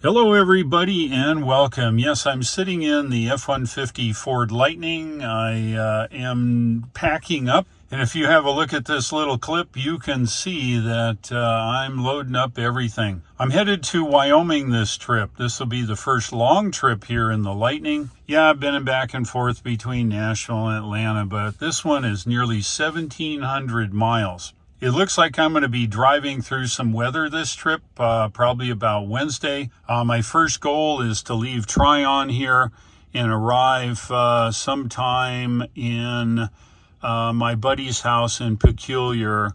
Hello everybody and welcome. Yes, I'm sitting in the F-150 Ford Lightning. I am packing up, and if you have a look at this little clip, you can see that I'm loading up everything. I'm headed to Wyoming this trip. This will be the first long trip here in the Lightning. Yeah, I've been back and forth between Nashville and Atlanta, but this one is nearly 1,700 miles. It looks like I'm going to be driving through some weather this trip, probably about Wednesday. My first goal is to leave Tryon here and arrive sometime in my buddy's house in Peculiar,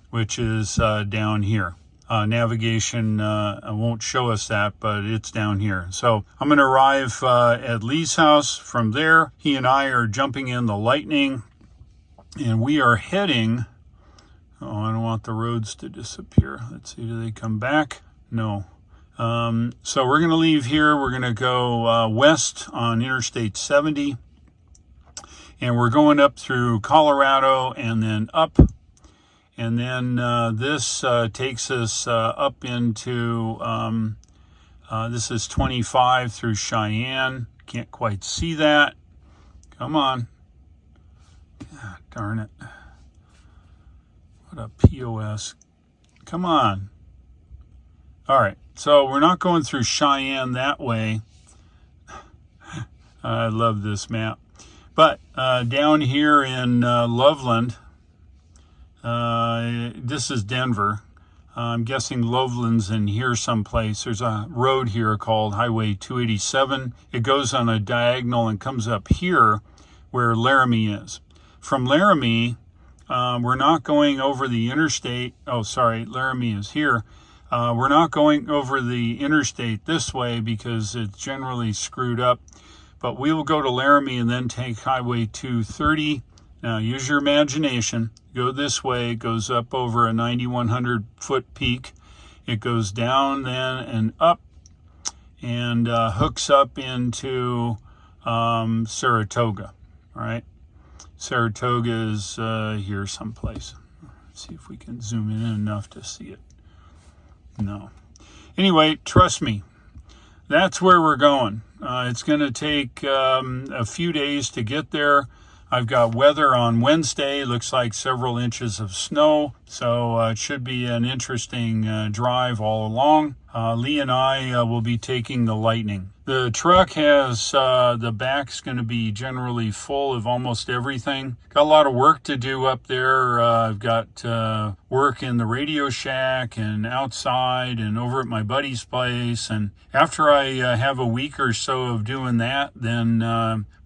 which is down here. Navigation won't show us that, but it's down here. So I'm going to arrive at Lee's house. From there, he and I are jumping in the Lightning, and we are heading... Oh, I don't want the roads to disappear. Let's see, do they come back? No. So we're going to leave here. We're going to go west on Interstate 70. And we're going up through Colorado and then up. And then this takes us up into, this is 25 through Cheyenne. Can't quite see that. Come on. God, darn it. A POS. Come on. All right. So we're not going through Cheyenne that way. I love this map. But down here in Loveland, this is Denver. I'm guessing Loveland's in here someplace. There's a road here called Highway 287. It goes on a diagonal and comes up here where Laramie is. From Laramie, we're not going over the interstate. Oh, sorry, Laramie is here. We're not going over the interstate this way because it's generally screwed up. But we will go to Laramie and then take Highway 230. Now, use your imagination. Go this way. It goes up over a 9,100-foot peak. It goes down then and up and hooks up into Saratoga. All right. Saratoga is here someplace. Let's see if we can zoom in enough to see it. No. Anyway, trust me, that's where we're going. It's going to take a few days to get there. I've got weather on Wednesday. Looks like several inches of snow. So it should be an interesting drive all along. Lee and I will be taking the Lightning. The truck has, the back's going to be generally full of almost everything. Got a lot of work to do up there. I've got work in the Radio Shack and outside and over at my buddy's place. And after I have a week or so of doing that, then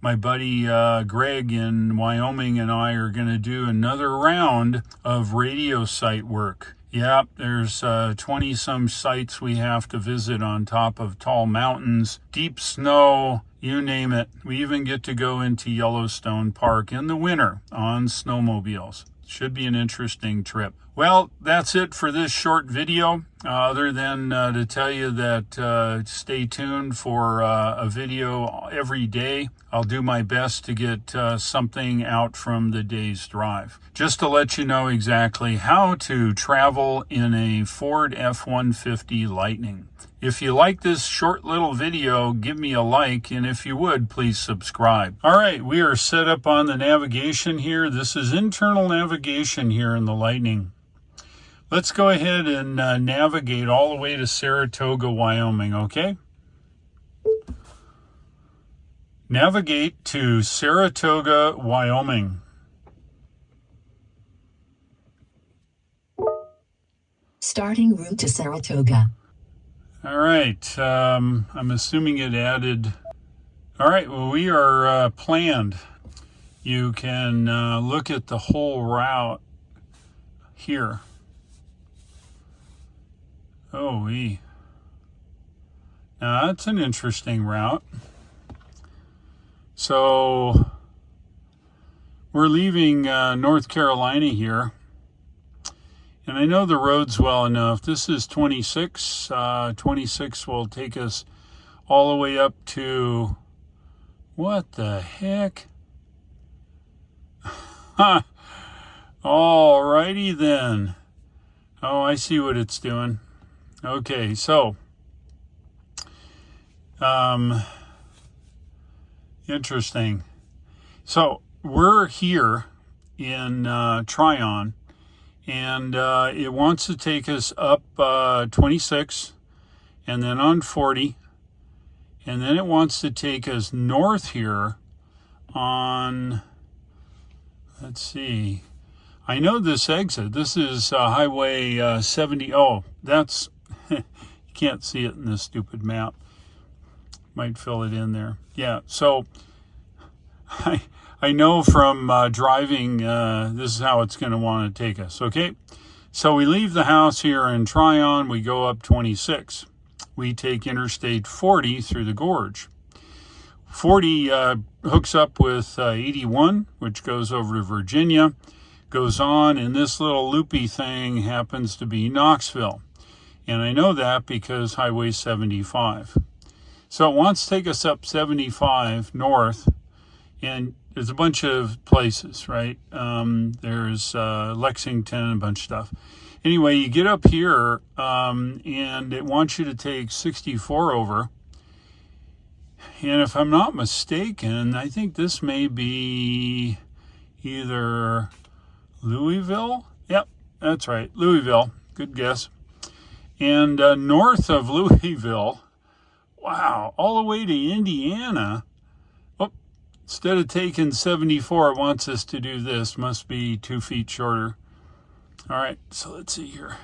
my buddy Greg in Wyoming and I are going to do another round of radio site work. Yeah, there's 20-some sites we have to visit on top of tall mountains, deep snow, you name it. We even get to go into Yellowstone Park in the winter on snowmobiles. Should be an interesting trip. Well, that's it for this short video, other than to tell you that stay tuned for a video every day. I'll do my best to get something out from the day's drive. Just to let you know exactly how to travel in a Ford F-150 Lightning. If you like this short little video, give me a like, and if you would, please subscribe. All right, we are set up on the navigation here. This is internal navigation here in the Lightning. Let's go ahead and navigate all the way to Saratoga, Wyoming, okay? Navigate to Saratoga, Wyoming. Starting route to Saratoga. All right, I'm assuming it added. All right, well, we are planned. You can look at the whole route here. Oh, now that's an interesting route. So we're leaving North Carolina here. And I know the roads well enough. This is 26. 26 will take us all the way up to, what the heck? All righty then. Oh, I see what it's doing. Okay, so Interesting. So we're here in Tryon, and it wants to take us up 26 and then on 40, and then it wants to take us north here on, let's see, I know this exit. This is Highway 70. Oh, that's, you can't see it in this stupid map. Might fill it in there. Yeah, so I know from driving, this is how it's going to want to take us. Okay, so we leave the house here in Tryon. We go up 26. We take Interstate 40 through the gorge. 40 hooks up with 81, which goes over to Virginia, goes on, and this little loopy thing happens to be Knoxville. And I know that because Highway 75. So it wants to take us up 75 north, and there's a bunch of places, right? There's Lexington, a bunch of stuff. Anyway, you get up here, and it wants you to take 64 over. And if I'm not mistaken, I think this may be either Louisville. Yep, that's right, Louisville. Good guess. And north of Louisville, wow, all the way to Indiana. Oh, instead of taking 74, it wants us to do this. Must be 2 feet shorter. All right, so let's see here.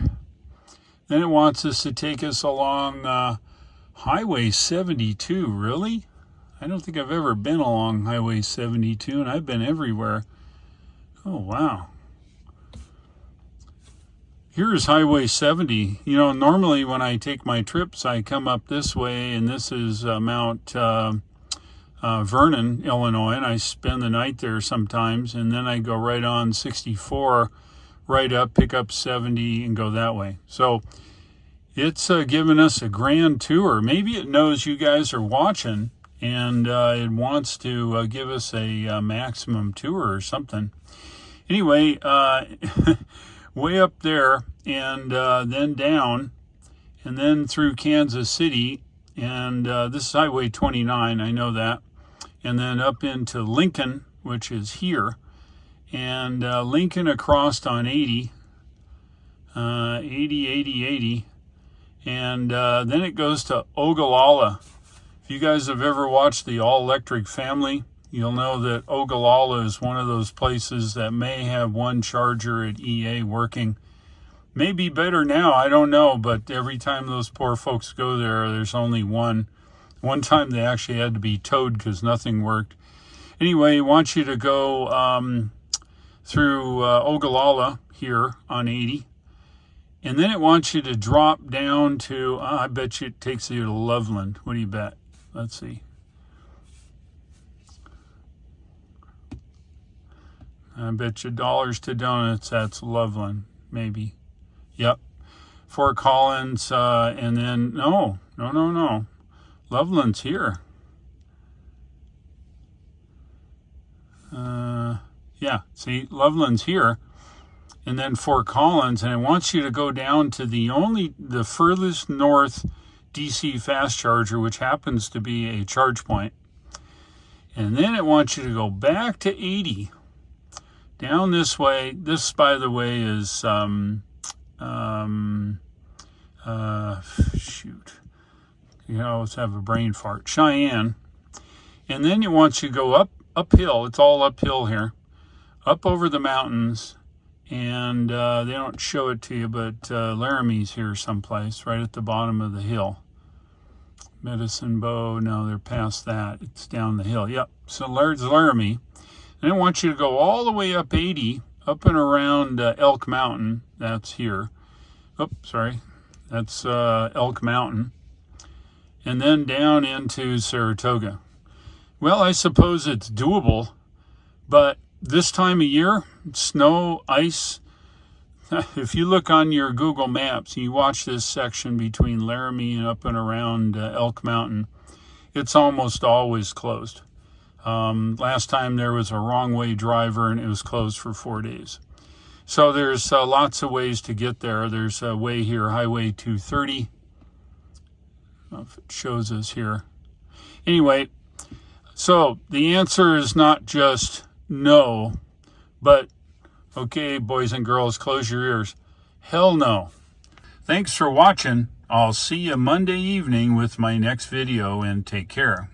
Then it wants us to take us along Highway 72. Really? I don't think I've ever been along Highway 72, and I've been everywhere. Oh, wow. Here's Highway 70. You know, normally when I take my trips, I come up this way, and this is Mount Vernon, Illinois, and I spend the night there sometimes, and then I go right on 64, right up, pick up 70, and go that way. So it's given us a grand tour. Maybe it knows you guys are watching, and it wants to give us a maximum tour or something. Anyway, way up there, and then down, and then through Kansas City, and this is Highway 29, I know that, and then up into Lincoln, which is here, and Lincoln across on 80, 80, and then it goes to Ogallala. If you guys have ever watched the All Electric Family, you'll know that Ogallala is one of those places that may have one charger at EA working. Maybe better now, I don't know, but every time those poor folks go there, there's only one. One time they actually had to be towed because nothing worked. Anyway, I want you to go through Ogallala here on 80. And then it wants you to drop down to, I bet you it takes you to Loveland. What do you bet? Let's see. I bet you dollars to donuts, that's Loveland, maybe. Yep. Fort Collins, and then, no. Loveland's here. Yeah, see, Loveland's here. And then Fort Collins, and it wants you to go down to the furthest north DC fast charger, which happens to be a charge point. And then it wants you to go back to 80. Down this way. This, by the way, is shoot. You always have a brain fart. Cheyenne. And then it wants you to go uphill. It's all uphill here. Up over the mountains. And they don't show it to you, but Laramie's here someplace, right at the bottom of the hill. Medicine Bow, no, they're past that. It's down the hill. Yep, so there's Laramie. And I want you to go all the way up 80, up and around Elk Mountain. That's here. Oh, sorry. That's Elk Mountain. And then down into Saratoga. Well, I suppose it's doable, but this time of year, snow, ice, if you look on your Google Maps and you watch this section between Laramie and up and around Elk Mountain, it's almost always closed. Last time there was a wrong way driver and it was closed for 4 days. So there's lots of ways to get there. There's a way here, Highway 230. I don't know if it shows us here. Anyway, so the answer is not just no, but okay, boys and girls, close your ears. Hell no. Thanks for watching. I'll see you Monday evening with my next video, and take care.